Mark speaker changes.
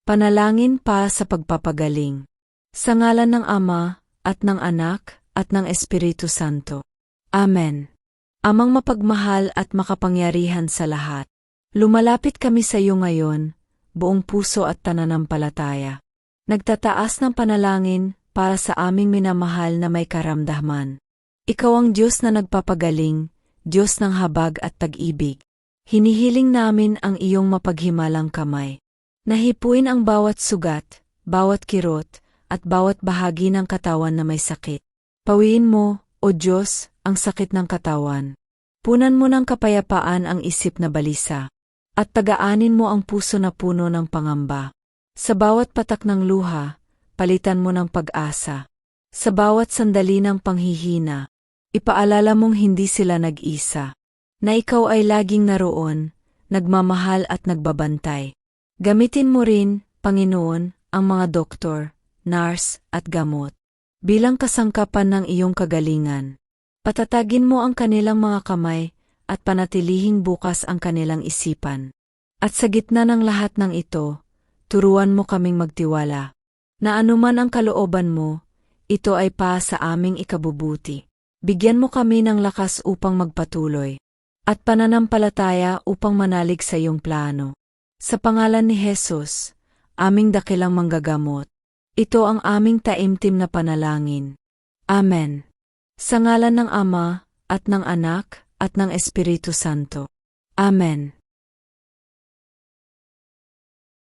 Speaker 1: Panalangin pa sa pagpapagaling. Sa ngalan ng Ama, at ng Anak, at ng Espiritu Santo. Amen. Amang mapagmahal at makapangyarihan sa lahat, lumalapit kami sa iyo ngayon, buong puso at pananampalataya. Nagtataas ng panalangin para sa aming minamahal na may karamdaman. Ikaw ang Diyos na nagpapagaling, Diyos ng habag at tag-ibig. Hinihiling namin ang iyong mapaghimalang kamay. Nahipuin ang bawat sugat, bawat kirot, at bawat bahagi ng katawan na may sakit. Pawiin mo, O Diyos, ang sakit ng katawan. Punan mo ng kapayapaan ang isip na balisa. At tagaanin mo ang puso na puno ng pangamba. Sa bawat patak ng luha, palitan mo ng pag-asa. Sa bawat sandali ng panghihina, ipaalala mong hindi sila nag-isa. Na ikaw ay laging naroon, nagmamahal at nagbabantay. Gamitin mo rin, Panginoon, ang mga doktor, nurse, at gamot. Bilang kasangkapan ng iyong kagalingan. Patatagin mo ang kanilang mga kamay, at panatilihing bukas ang kanilang isipan. At sa gitna ng lahat ng ito, turuan mo kaming magtiwala. Na anuman ang kalooban mo, ito ay pa sa aming ikabubuti. Bigyan mo kami ng lakas upang magpatuloy. At pananampalataya upang manalig sa iyong plano. Sa pangalan ni Jesus, aming dakilang manggagamot. Ito ang aming taimtim na panalangin. Amen. Sa ngalan ng Ama, at ng Anak, at ng Espiritu Santo. Amen.